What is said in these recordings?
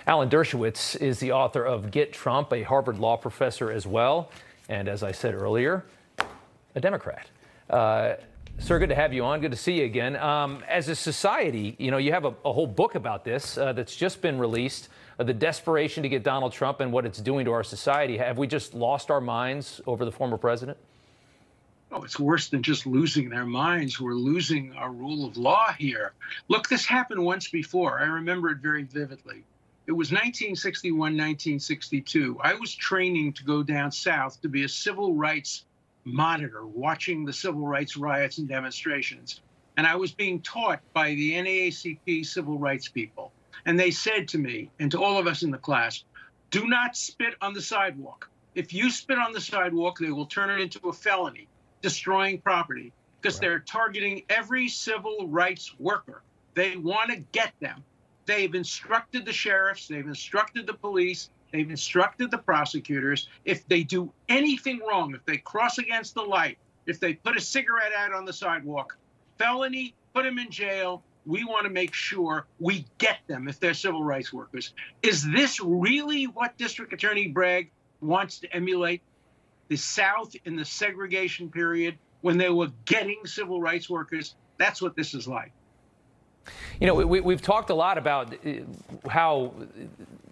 Alan Dershowitz is the author of Get Trump, a Harvard law professor as well, and as I said earlier, a Democrat. Sir, good to have you on. Good to see you again. As a society, you have a whole book about this that's just been released, the desperation to get Donald Trump and what it's doing to our society. Have we just lost our minds over the former president? Oh, it's worse than just losing their minds. We're losing our rule of law here. Look, this happened once before. I remember it very vividly. It was 1961, 1962. I was training to go down south to be a civil rights monitor, watching the civil rights riots and demonstrations. And I was being taught by the NAACP civil rights people. And they said to me and to all of us in the class, do not spit on the sidewalk. If you spit on the sidewalk, they will turn it into a felony, destroying property, because they're targeting every civil rights worker. They want to get them. They've instructed the sheriffs, they've instructed the police, they've instructed the prosecutors. If they do anything wrong, if they cross against the light, if they put a cigarette out on the sidewalk, felony, put them in jail. We want to make sure we get them if they're civil rights workers. Is this really what District Attorney Bragg wants to emulate? The South in the segregation period when they were getting civil rights workers? That's what this is like. We've talked a lot about how,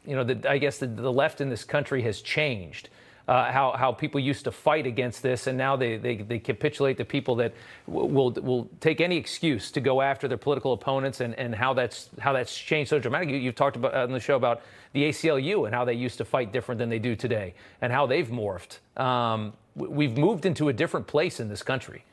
I guess the left in this country has changed. How people used to fight against this, and now they capitulate to people that will take any excuse to go after their political opponents, and how that's changed so dramatically. You've talked about on the show about the ACLU and how they used to fight different than they do today, and how they've morphed. We've moved into a different place in this country.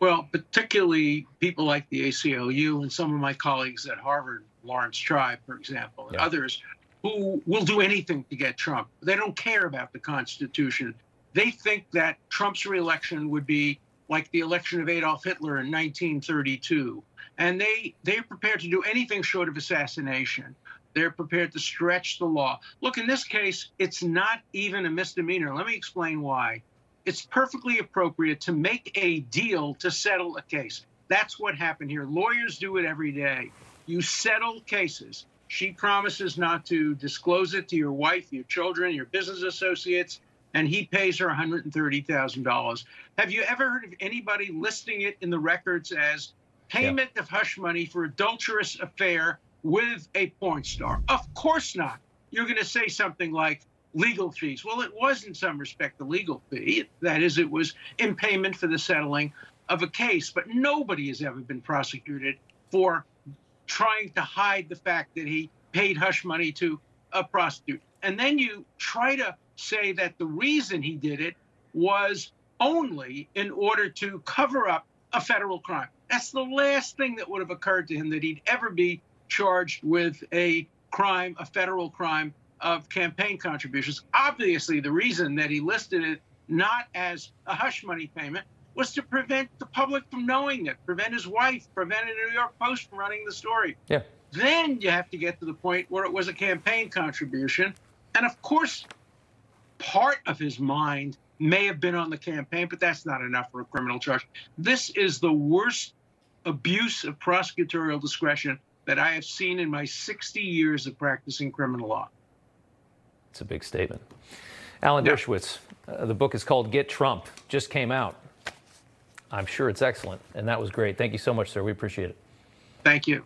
Well, particularly people like the ACLU and some of my colleagues at Harvard, Lawrence Tribe, for example, and others, who will do anything to get Trump. They don't care about the Constitution. They think that Trump's reelection would be like the election of Adolf Hitler in 1932. And they're prepared to do anything short of assassination. They're prepared to stretch the law. Look, in this case, it's not even a misdemeanor. Let me explain why. It's perfectly appropriate to make a deal to settle a case. That's what happened here. Lawyers do it every day. You settle cases. She promises not to disclose it to your wife, your children, your business associates, and he pays her $130,000. Have you ever heard of anybody listing it in the records as payment of hush money for adulterous affair with a porn star? Of course not. You're going to say something like legal fees. Well, it was in some respect a legal fee. That is, it was in payment for the settling of a case. But nobody has ever been prosecuted for trying to hide the fact that he paid hush money to a prostitute. And then you try to say that the reason he did it was only in order to cover up a federal crime. That's the last thing that would have occurred to him, that he'd ever be charged with a crime, a federal crime of campaign contributions. Obviously, the reason that he listed it not as a hush money payment was to prevent the public from knowing it, prevent his wife, prevent the New York Post from running the story. Yeah. Then you have to get to the point where it was a campaign contribution. And of course, part of his mind may have been on the campaign, but that's not enough for a criminal charge. This is the worst abuse of prosecutorial discretion that I have seen in my 60 years of practicing criminal law. It's a big statement. Alan Dershowitz, the book is called Get Trump, just came out. I'm sure it's excellent, and that was great. Thank you so much, sir. We appreciate it. Thank you.